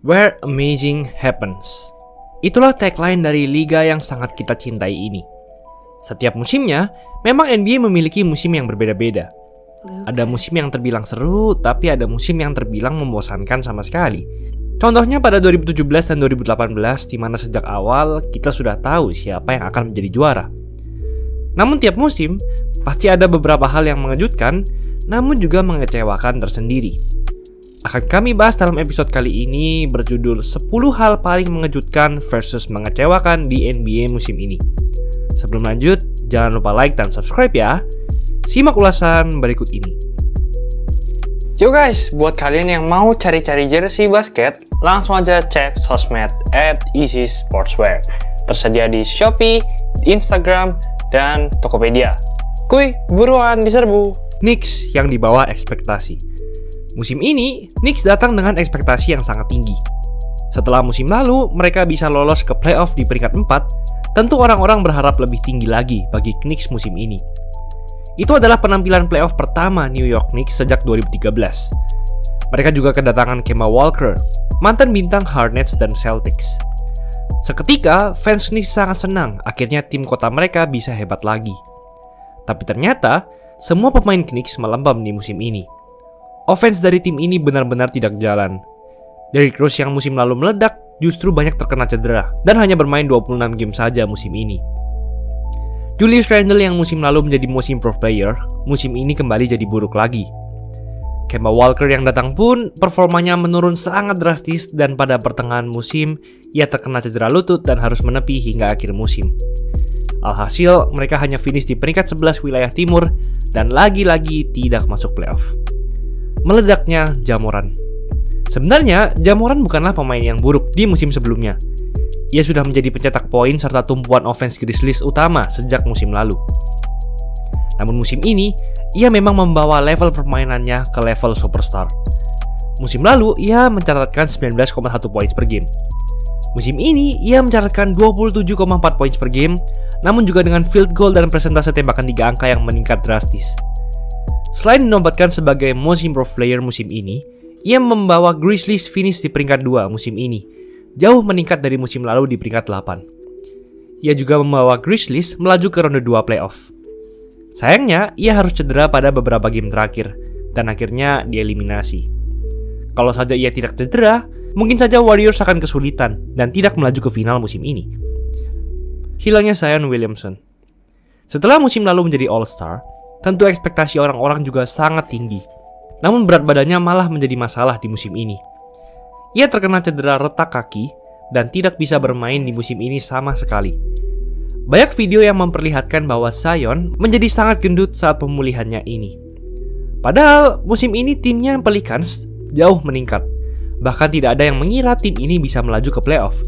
Where amazing happens. Itulah tagline dari liga yang sangat kita cintai ini. Setiap musimnya, memang NBA memiliki musim yang berbeda-beda. Ada musim yang terbilang seru, tapi ada musim yang terbilang membosankan sama sekali. Contohnya pada 2017 dan 2018, di mana sejak awal kita sudah tahu siapa yang akan menjadi juara. Namun tiap musim, pasti ada beberapa hal yang mengejutkan, namun juga mengecewakan tersendiri. Akan kami bahas dalam episode kali ini berjudul 10 hal paling mengejutkan versus mengecewakan di NBA musim ini. Sebelum lanjut, jangan lupa like dan subscribe ya. Simak ulasan berikut ini. Yo guys, buat kalian yang mau cari-cari jersey basket, langsung aja cek sosmed @easysportswear. Tersedia di Shopee, Instagram, dan Tokopedia. Kuy, buruan diserbu. Knicks yang di bawah ekspektasi. Musim ini, Knicks datang dengan ekspektasi yang sangat tinggi. Setelah musim lalu, mereka bisa lolos ke playoff di peringkat 4, tentu orang-orang berharap lebih tinggi lagi bagi Knicks musim ini. Itu adalah penampilan playoff pertama New York Knicks sejak 2013. Mereka juga kedatangan Kemba Walker, mantan bintang Hornets dan Celtics. Seketika, fans Knicks sangat senang akhirnya tim kota mereka bisa hebat lagi. Tapi ternyata, semua pemain Knicks melempem di musim ini. Offense dari tim ini benar-benar tidak jalan. Derrick Rose yang musim lalu meledak justru banyak terkena cedera dan hanya bermain 26 game saja musim ini. Julius Randle yang musim lalu menjadi Most Improved Player, musim ini kembali jadi buruk lagi. Kemba Walker yang datang pun performanya menurun sangat drastis dan pada pertengahan musim ia terkena cedera lutut dan harus menepi hingga akhir musim. Alhasil mereka hanya finish di peringkat 11 wilayah timur dan lagi-lagi tidak masuk playoff. Meledaknya Ja Morant. Sebenarnya, Ja Morant bukanlah pemain yang buruk di musim sebelumnya. Ia sudah menjadi pencetak poin serta tumpuan offense Grizzlies utama sejak musim lalu. Namun musim ini, ia memang membawa level permainannya ke level superstar. Musim lalu, ia mencatatkan 19,1 poin per game. Musim ini, ia mencatatkan 27,4 poin per game, namun juga dengan field goal dan persentase tembakan 3 angka yang meningkat drastis. Selain dinobatkan sebagai Most Improved Player musim ini, ia membawa Grizzlies finish di peringkat 2 musim ini, jauh meningkat dari musim lalu di peringkat 8. Ia juga membawa Grizzlies melaju ke ronde 2 playoff. Sayangnya, ia harus cedera pada beberapa game terakhir, dan akhirnya dieliminasi. Kalau saja ia tidak cedera, mungkin saja Warriors akan kesulitan dan tidak melaju ke final musim ini. Hilangnya Zion Williamson. Setelah musim lalu menjadi All-Star, tentu ekspektasi orang-orang juga sangat tinggi. Namun berat badannya malah menjadi masalah di musim ini. Ia terkena cedera retak kaki dan tidak bisa bermain di musim ini sama sekali. Banyak video yang memperlihatkan bahwa Zion menjadi sangat gendut saat pemulihannya ini. Padahal musim ini timnya Pelicans jauh meningkat. Bahkan tidak ada yang mengira tim ini bisa melaju ke playoff.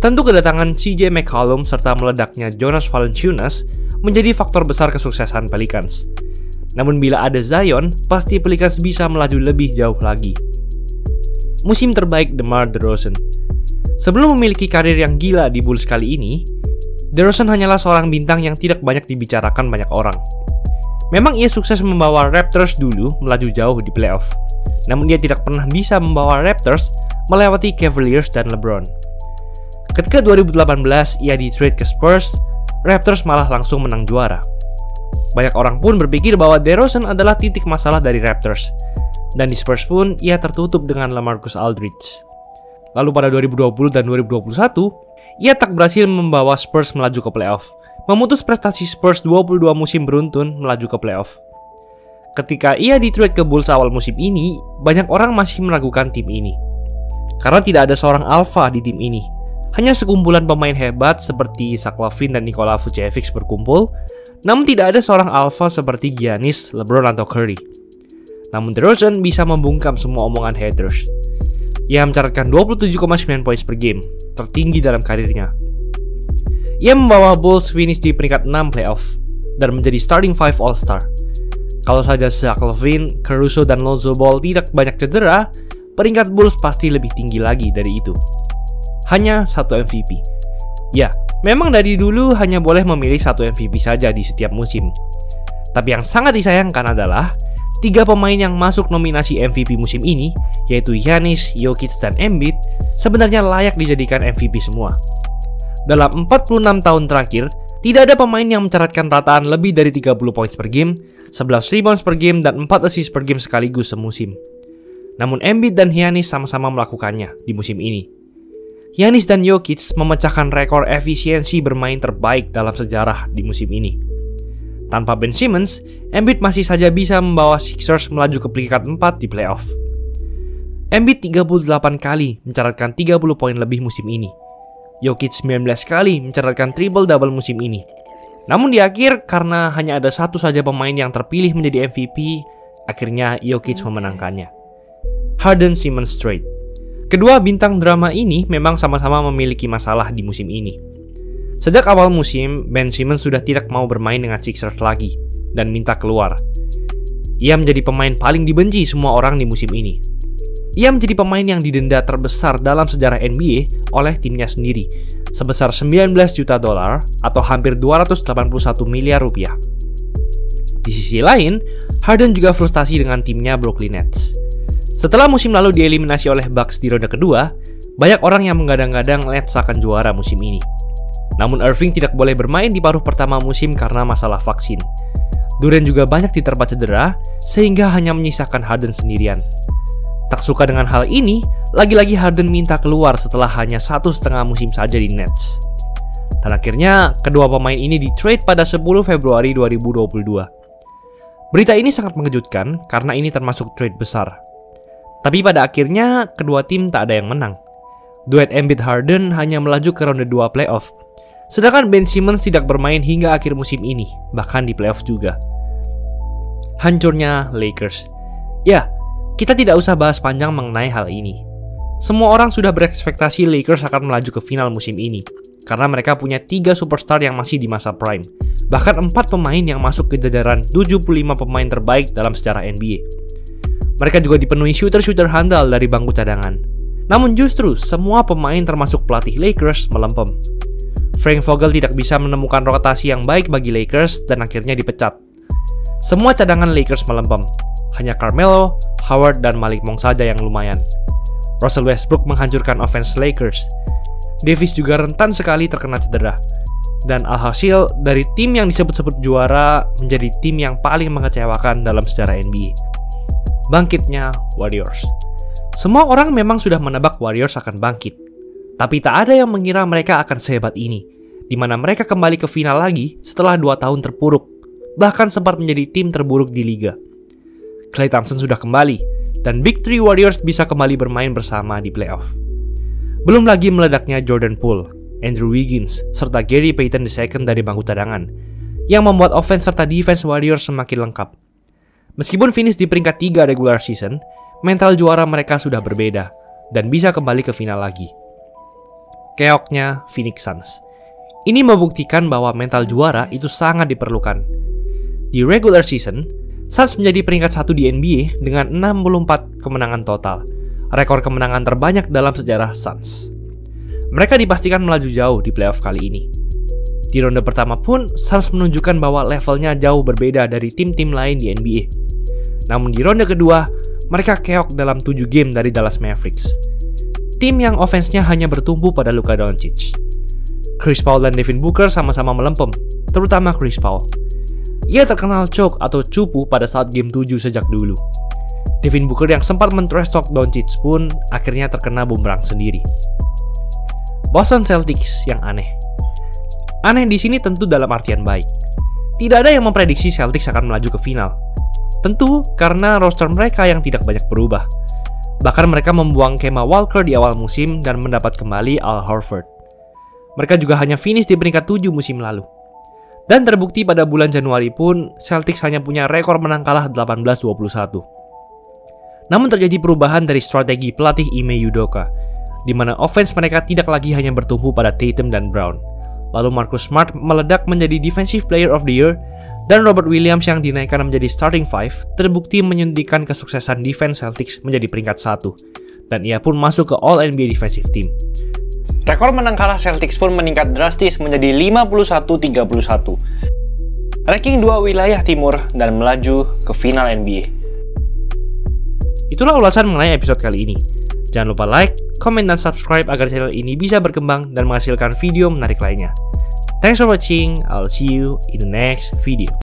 Tentu kedatangan CJ McCollum serta meledaknya Jonas Valanciunas menjadi faktor besar kesuksesan Pelicans. Namun bila ada Zion, pasti Pelicans bisa melaju lebih jauh lagi. Musim terbaik DeMar DeRozan. Sebelum memiliki karir yang gila di Bulls kali ini, DeRozan hanyalah seorang bintang yang tidak banyak dibicarakan banyak orang. Memang ia sukses membawa Raptors dulu melaju jauh di playoff. Namun ia tidak pernah bisa membawa Raptors melewati Cavaliers dan LeBron. Ketika 2018 ia di-trade ke Spurs, Raptors malah langsung menang juara. Banyak orang pun berpikir bahwa DeRozan adalah titik masalah dari Raptors. Dan di Spurs pun ia tertutup dengan LaMarcus Aldridge. Lalu pada 2020 dan 2021, ia tak berhasil membawa Spurs melaju ke playoff, memutus prestasi Spurs 22 musim beruntun melaju ke playoff. Ketika ia di-trade ke Bulls awal musim ini, banyak orang masih meragukan tim ini. Karena tidak ada seorang alpha di tim ini. Hanya sekumpulan pemain hebat seperti Zach LaVine dan Nikola Vucevic berkumpul, namun tidak ada seorang alpha seperti Giannis, LeBron, atau Curry. Namun DeRozan bisa membungkam semua omongan haters. Ia mencatatkan 27,9 poin per game, tertinggi dalam karirnya. Ia membawa Bulls finish di peringkat 6 playoff dan menjadi starting 5 All-Star. Kalau saja Zach LaVine, Caruso, dan Lonzo Ball tidak banyak cedera, peringkat Bulls pasti lebih tinggi lagi dari itu. Hanya satu MVP. Ya, memang dari dulu hanya boleh memilih satu MVP saja di setiap musim. Tapi yang sangat disayangkan adalah 3 pemain yang masuk nominasi MVP musim ini, yaitu Giannis, Jokic, dan Embiid, sebenarnya layak dijadikan MVP semua. Dalam 46 tahun terakhir, tidak ada pemain yang mencatatkan rataan lebih dari 30 poin per game, 11 rebounds per game, dan 4 assist per game sekaligus semusim. Namun Embiid dan Giannis sama-sama melakukannya di musim ini. Giannis dan Jokic memecahkan rekor efisiensi bermain terbaik dalam sejarah di musim ini. Tanpa Ben Simmons, Embiid masih saja bisa membawa Sixers melaju ke peringkat 4 di playoff. Embiid 38 kali mencatatkan 30 poin lebih musim ini. Jokic 19 kali mencatatkan triple-double musim ini. Namun di akhir, karena hanya ada satu saja pemain yang terpilih menjadi MVP, akhirnya Jokic memenangkannya. Harden-Simmons trade. Kedua bintang drama ini memang sama-sama memiliki masalah di musim ini. Sejak awal musim, Ben Simmons sudah tidak mau bermain dengan Sixers lagi dan minta keluar. Ia menjadi pemain paling dibenci semua orang di musim ini. Ia menjadi pemain yang didenda terbesar dalam sejarah NBA oleh timnya sendiri, sebesar $19 juta atau hampir 281 miliar rupiah. Di sisi lain, Harden juga frustasi dengan timnya Brooklyn Nets. Setelah musim lalu dieliminasi oleh Bucks di ronde kedua, banyak orang yang menggadang-gadang Nets akan juara musim ini. Namun Irving tidak boleh bermain di paruh pertama musim karena masalah vaksin. Durant juga banyak diterpa cedera, sehingga hanya menyisakan Harden sendirian. Tak suka dengan hal ini, lagi-lagi Harden minta keluar setelah hanya 1,5 musim saja di Nets. Dan akhirnya, kedua pemain ini di-trade pada 10 Februari 2022. Berita ini sangat mengejutkan karena ini termasuk trade besar. Tapi pada akhirnya, kedua tim tak ada yang menang. Duet Embiid-Harden hanya melaju ke ronde 2 playoff. Sedangkan Ben Simmons tidak bermain hingga akhir musim ini, bahkan di playoff juga. Hancurnya Lakers. Ya, kita tidak usah bahas panjang mengenai hal ini. Semua orang sudah berekspektasi Lakers akan melaju ke final musim ini, karena mereka punya 3 superstar yang masih di masa prime. Bahkan 4 pemain yang masuk ke jajaran 75 pemain terbaik dalam sejarah NBA. Mereka juga dipenuhi shooter-shooter handal dari bangku cadangan. Namun justru semua pemain termasuk pelatih Lakers melempem. Frank Vogel tidak bisa menemukan rotasi yang baik bagi Lakers dan akhirnya dipecat. Semua cadangan Lakers melempem. Hanya Carmelo, Howard, dan Malik Monk saja yang lumayan. Russell Westbrook menghancurkan offense Lakers. Davis juga rentan sekali terkena cedera. Dan alhasil, dari tim yang disebut-sebut juara menjadi tim yang paling mengecewakan dalam sejarah NBA. Bangkitnya Warriors. Semua orang memang sudah menebak Warriors akan bangkit. Tapi tak ada yang mengira mereka akan sehebat ini, di mana mereka kembali ke final lagi setelah 2 tahun terpuruk, bahkan sempat menjadi tim terburuk di liga. Klay Thompson sudah kembali, dan Big Three Warriors bisa kembali bermain bersama di playoff. Belum lagi meledaknya Jordan Poole, Andrew Wiggins, serta Gary Payton II dari bangku cadangan, yang membuat offense serta defense Warriors semakin lengkap. Meskipun finish di peringkat 3 regular season, mental juara mereka sudah berbeda, dan bisa kembali ke final lagi. Keoknya Phoenix Suns. Ini membuktikan bahwa mental juara itu sangat diperlukan. Di regular season, Suns menjadi peringkat 1 di NBA dengan 64 kemenangan total, rekor kemenangan terbanyak dalam sejarah Suns. Mereka dipastikan melaju jauh di playoff kali ini. Di ronde pertama pun, Suns menunjukkan bahwa levelnya jauh berbeda dari tim-tim lain di NBA. Namun di ronde kedua, mereka keok dalam 7 game dari Dallas Mavericks. Tim yang offense-nya hanya bertumpu pada Luka Doncic. Chris Paul dan Devin Booker sama-sama melempem, terutama Chris Paul. Ia terkenal choke atau cupu pada saat game 7 sejak dulu. Devin Booker yang sempat men-trash talk Doncic pun akhirnya terkena bumerang sendiri. Boston Celtics yang aneh. Aneh di sini tentu dalam artian baik. Tidak ada yang memprediksi Celtics akan melaju ke final. Tentu karena roster mereka yang tidak banyak berubah. Bahkan mereka membuang Kemba Walker di awal musim dan mendapat kembali Al Horford. Mereka juga hanya finish di peringkat 7 musim lalu. Dan terbukti pada bulan Januari pun, Celtics hanya punya rekor menang kalah 18-21. Namun terjadi perubahan dari strategi pelatih Ime Udoka, di mana offense mereka tidak lagi hanya bertumpu pada Tatum dan Brown. Lalu Marcus Smart meledak menjadi Defensive Player of the Year, dan Robert Williams yang dinaikkan menjadi Starting 5 terbukti menyuntikkan kesuksesan defense Celtics menjadi peringkat 1, dan ia pun masuk ke All-NBA Defensive Team. Rekor menang kalah Celtics pun meningkat drastis menjadi 51-31. Ranking 2 wilayah timur dan melaju ke final NBA. Itulah ulasan mengenai episode kali ini. Jangan lupa like, comment, dan subscribe agar channel ini bisa berkembang dan menghasilkan video menarik lainnya. Thanks for watching, I'll see you in the next video.